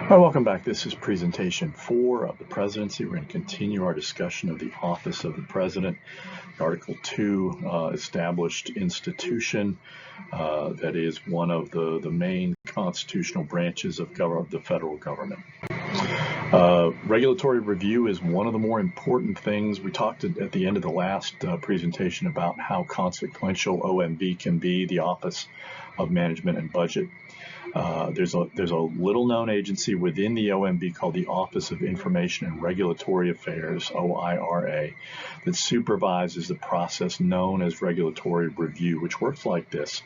Hi, welcome back. This is presentation 4 of the Presidency. We're going to continue our discussion of the office of the President. Article 2, established institution that is one of the main constitutional branches of the federal government. Regulatory review is one of the more important things. We talked at the end of the last presentation about how consequential OMB can be, the Office of Management and Budget. There's a little-known agency within the OMB called the Office of Information and Regulatory Affairs, OIRA, that supervises the process known as regulatory review, which works like this.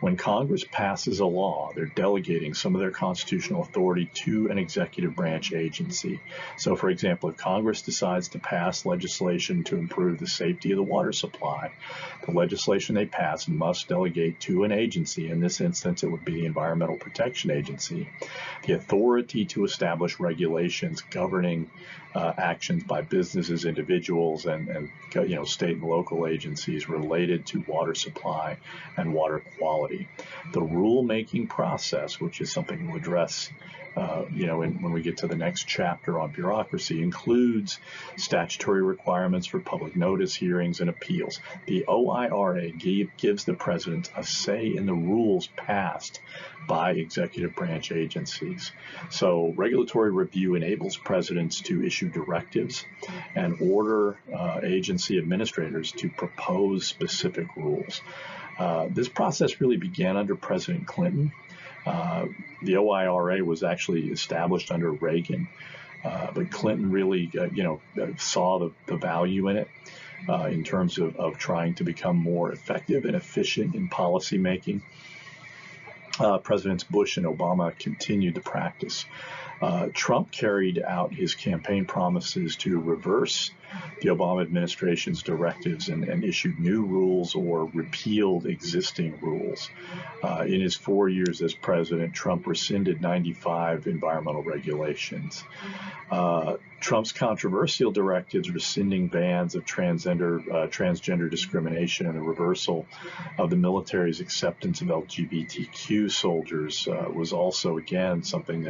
When Congress passes a law, they're delegating some of their constitutional authority to an executive branch agency. So, for example, if Congress decides to pass legislation to improve the safety of the water supply, the legislation they pass must delegate to an agency. In this instance, it would be the Environmental Protection Agency, the authority to establish regulations governing actions by businesses, individuals, and state and local agencies related to water supply and water quality. The rule-making process, which is something we'll address when we get to the next chapter on bureaucracy, includes statutory requirements for public notice, hearings, and appeals. The OIRA gives the President a say in the rules passed by executive branch agencies. So regulatory review enables presidents to issue directives and order agency administrators to propose specific rules. This process really began under President Clinton. The OIRA was actually established under Reagan, but Clinton really, saw the value in it in terms of trying to become more effective and efficient in policy making. Presidents Bush and Obama continued the practice. Trump carried out his campaign promises to reverse the Obama administration's directives and issued new rules or repealed existing rules. In his 4 years as president, Trump rescinded 95 environmental regulations. Trump's controversial directives rescinding bans of transgender discrimination and the reversal of the military's acceptance of LGBTQ soldiers was also, again, something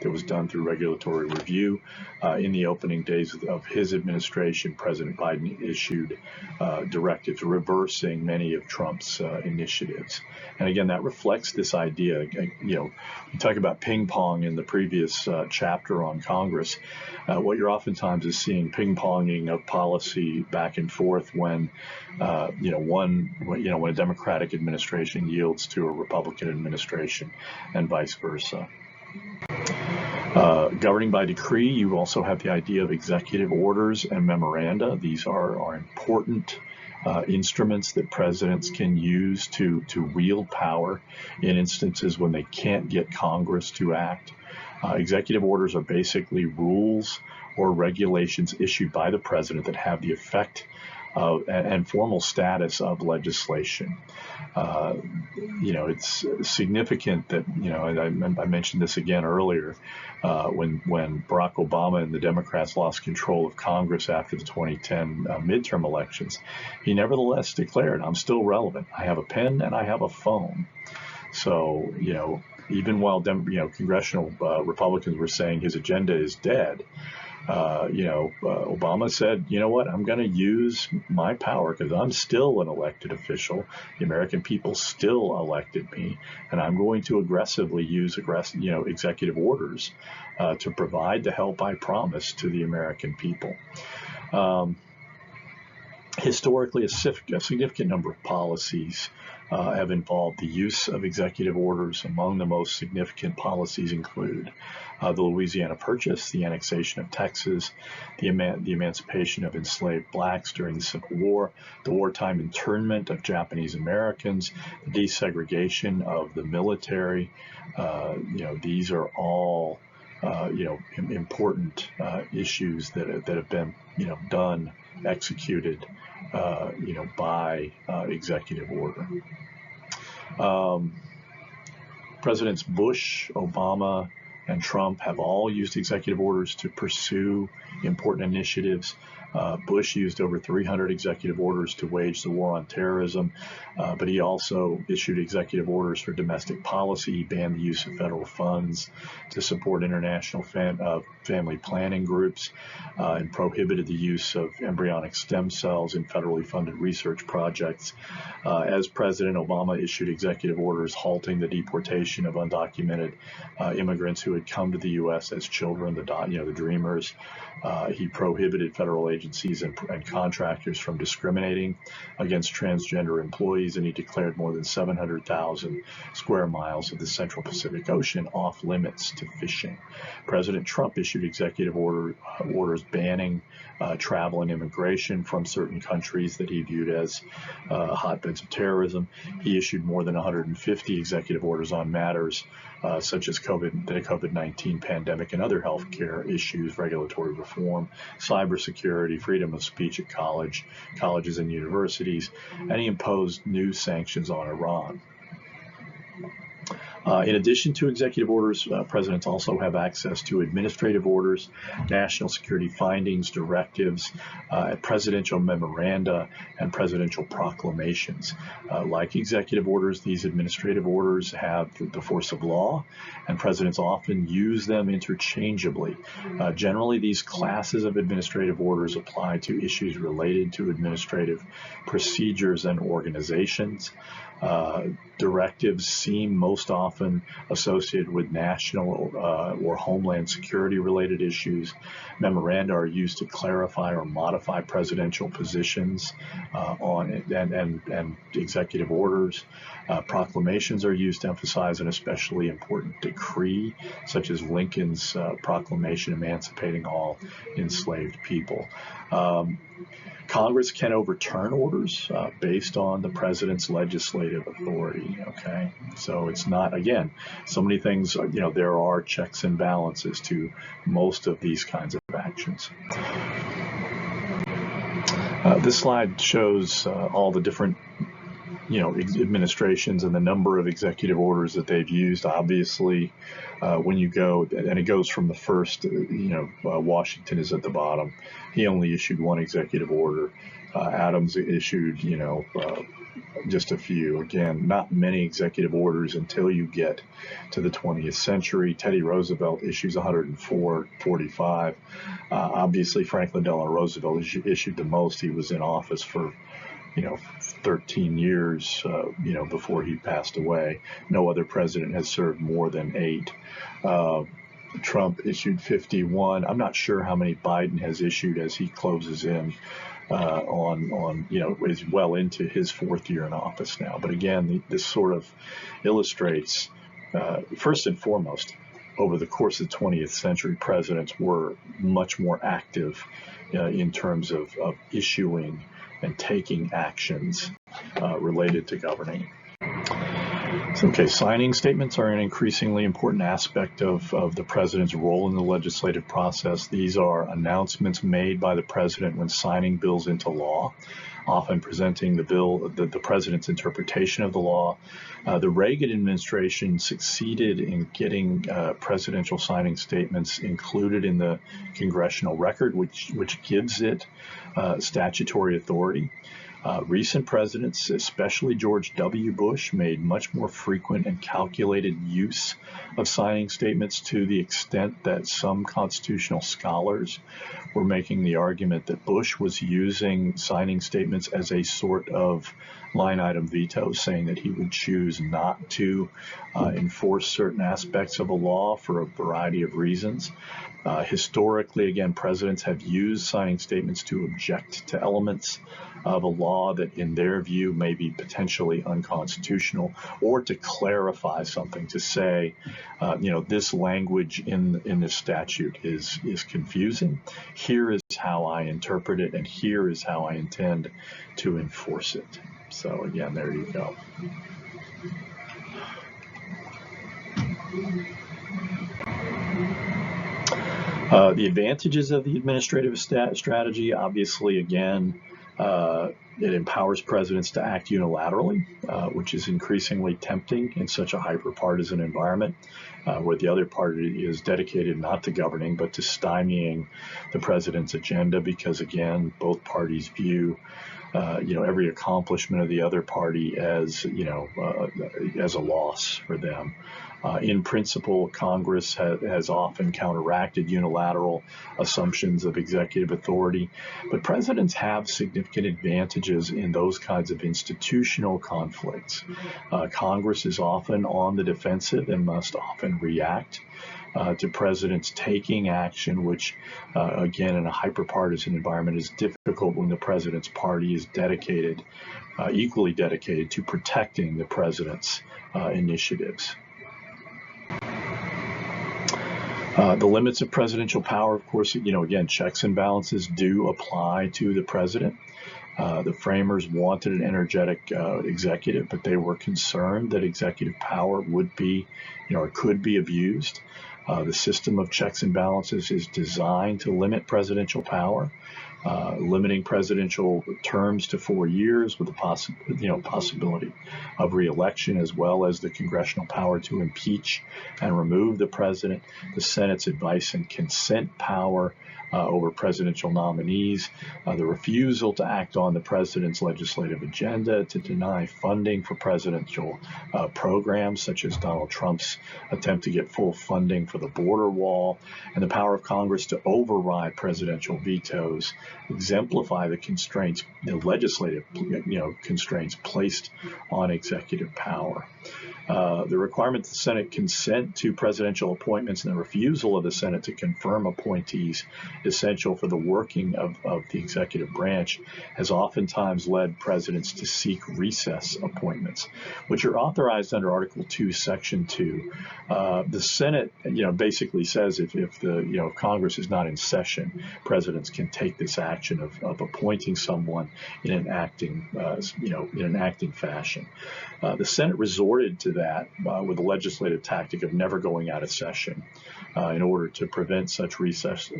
that was done through regulatory review. In the opening days of his administration, President Biden issued directives reversing many of Trump's initiatives. And again, that reflects this idea. We talk about ping pong in the previous chapter on Congress. What you're oftentimes is seeing ping-ponging of policy back and forth when, when a Democratic administration yields to a Republican administration, and vice versa. Governing by decree, you also have the idea of executive orders and memoranda. These are important instruments that presidents can use to wield power in instances when they can't get Congress to act. Executive orders are basically rules or regulations issued by the president that have the effect of and formal status of legislation. It's significant that, I mentioned this again earlier, when Barack Obama and the Democrats lost control of Congress after the 2010 midterm elections, he nevertheless declared, "I'm still relevant. I have a pen and I have a phone." So, even while congressional Republicans were saying his agenda is dead, Obama said, "You know what? I'm going to use my power because I'm still an elected official. The American people still elected me, and I'm going to aggressively use executive orders to provide the help I promised to the American people." Historically, a significant number of policies have involved the use of executive orders. Among the most significant policies include the Louisiana Purchase, the annexation of Texas, the emancipation of enslaved blacks during the Civil War, the wartime internment of Japanese Americans, the desegregation of the military. These are all important issues that have been executed by executive order. Presidents Bush, Obama, and Trump have all used executive orders to pursue important initiatives. Bush used over 300 executive orders to wage the war on terrorism, but he also issued executive orders for domestic policy. He banned the use of federal funds to support international family planning groups and prohibited the use of embryonic stem cells in federally funded research projects. As President, Obama issued executive orders halting the deportation of undocumented immigrants who had come to the U.S. as children, the dreamers. He prohibited federal agencies and contractors from discriminating against transgender employees, and he declared more than 700,000 square miles of the Central Pacific Ocean off limits to fishing. President Trump issued executive orders banning travel and immigration from certain countries that he viewed as hotbeds of terrorism. He issued more than 150 executive orders on matters such as the COVID-19 pandemic and other healthcare issues, regulatory reform, cybersecurity, freedom of speech at colleges and universities, and he imposed new sanctions on Iran. In addition to executive orders, presidents also have access to administrative orders, national security findings, directives, presidential memoranda, and presidential proclamations. Like executive orders, these administrative orders have the force of law, and presidents often use them interchangeably. Generally, these classes of administrative orders apply to issues related to administrative procedures and organizations. Directives seem most often associated with national or homeland security related issues. Memoranda are used to clarify or modify presidential positions and executive orders. Proclamations are used to emphasize an especially important decree, such as Lincoln's proclamation emancipating all enslaved people. Congress can overturn orders based on the president's legislative authority. Okay, so it's not, again, so many things, there are checks and balances to most of these kinds of actions. This slide shows all the different administrations and the number of executive orders that they've used. Obviously, when you go, and it goes from the first, Washington is at the bottom. He only issued one executive order. Adams issued, just a few. Again, not many executive orders until you get to the 20th century. Teddy Roosevelt issues 145. Obviously, Franklin Delano Roosevelt issued the most. He was in office for 13 years, before he passed away. No other president has served more than 8. Trump issued 51. I'm not sure how many Biden has issued as he closes in is well into his 4th year in office now. But again, this sort of illustrates, first and foremost, over the course of the 20th century, presidents were much more active in terms of issuing and taking actions related to governing. Okay, signing statements are an increasingly important aspect of the president's role in the legislative process. These are announcements made by the president when signing bills into law, often presenting the president's interpretation of the law. The Reagan administration succeeded in getting presidential signing statements included in the congressional record, which gives it statutory authority. Recent presidents, especially George W. Bush, made much more frequent and calculated use of signing statements, to the extent that some constitutional scholars were making the argument that Bush was using signing statements as a sort of line item veto, saying that he would choose not to enforce certain aspects of a law for a variety of reasons. Historically, again, presidents have used signing statements to object to elements of a law that, in their view, may be potentially unconstitutional, or to clarify something, to say, this language in this statute is confusing. Here is how I interpret it, and here is how I intend to enforce it. So again, there you go. The advantages of the administrative strategy, obviously, again, It empowers presidents to act unilaterally, which is increasingly tempting in such a hyper-partisan environment, where the other party is dedicated not to governing, but to stymieing the president's agenda, because, again, both parties view every accomplishment of the other party as, as a loss for them. In principle, Congress has often counteracted unilateral assumptions of executive authority, but presidents have significant advantages in those kinds of institutional conflicts. Congress is often on the defensive and must often react to presidents taking action, which, again, in a hyper-partisan environment is difficult when the president's party is equally dedicated to protecting the president's initiatives. The limits of presidential power, of course, again, checks and balances do apply to the president. The framers wanted an energetic executive, but they were concerned that executive power would be, or could be abused. The system of checks and balances is designed to limit presidential power, limiting presidential terms to 4 years with the possibility of re-election, as well as the congressional power to impeach and remove the president, the Senate's advice and consent power over presidential nominees, the refusal to act on the president's legislative agenda, to deny funding for presidential programs, such as Donald Trump's attempt to get full funding for the border wall, and the power of Congress to override presidential vetoes, exemplify the constraints, the legislative constraints placed on executive power. The requirement that the Senate consent to presidential appointments and the refusal of the Senate to confirm appointees essential for the working of the executive branch has oftentimes led presidents to seek recess appointments, which are authorized under Article 2, Section 2. The Senate, basically says if Congress is not in session, presidents can take this action of appointing someone in an acting fashion. The Senate resorted to that with the legislative tactic of never going out of session in order to prevent such recess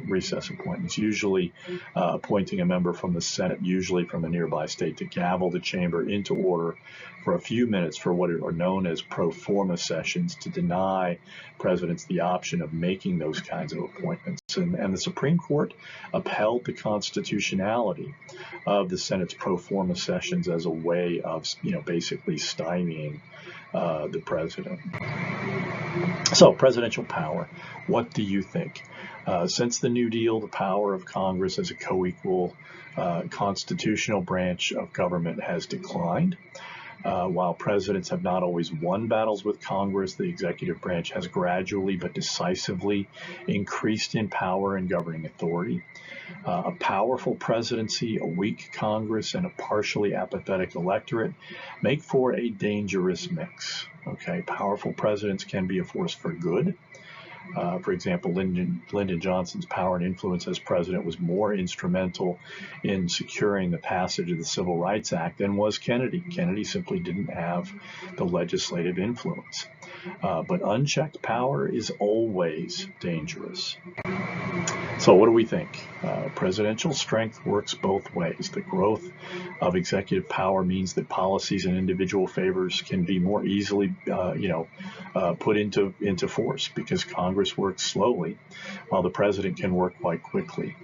appointments, usually appointing a member from the Senate, usually from a nearby state, to gavel the chamber into order for a few minutes for what are known as pro forma sessions, to deny presidents the option of making those kinds of appointments. And the Supreme Court upheld the constitutionality of the Senate's pro forma sessions as a way of, basically stymieing the president. So, presidential power. What do you think? Since the New Deal, the power of Congress as a co-equal constitutional branch of government has declined. While presidents have not always won battles with Congress, the executive branch has gradually but decisively increased in power and governing authority. A powerful presidency, a weak Congress, and a partially apathetic electorate make for a dangerous mix. Okay, powerful presidents can be a force for good. For example, Lyndon Johnson's power and influence as president was more instrumental in securing the passage of the Civil Rights Act than was Kennedy. Kennedy simply didn't have the legislative influence. But unchecked power is always dangerous. So what do we think? Presidential strength works both ways. The growth of executive power means that policies and individual favors can be more easily, put into force, because Congress works slowly, while the president can work quite quickly.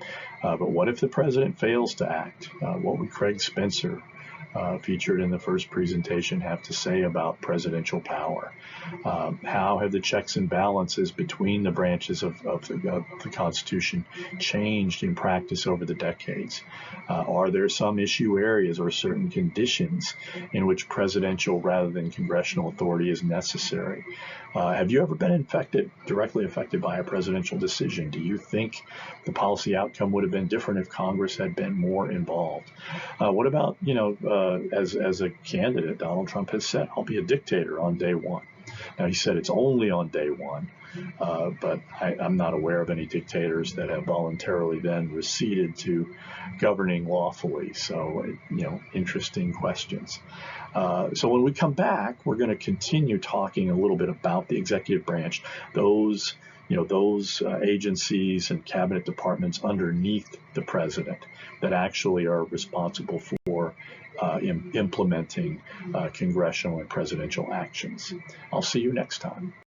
But what if the president fails to act? What would Craig Spencer, featured in the first presentation, have to say about presidential power? How have the checks and balances between the branches of the Constitution changed in practice over the decades? Are there some issue areas or certain conditions in which presidential rather than congressional authority is necessary? Have you ever been directly affected by a presidential decision? Do you think the policy outcome would have been different if Congress had been more involved? What about, as a candidate, Donald Trump has said, I'll be a dictator on day one. Now, he said it's only on day one, but I'm not aware of any dictators that have voluntarily then receded to governing lawfully. So, interesting questions. So when we come back, we're going to continue talking a little bit about the executive branch, those those agencies and cabinet departments underneath the president that actually are responsible for implementing congressional and presidential actions. I'll see you next time.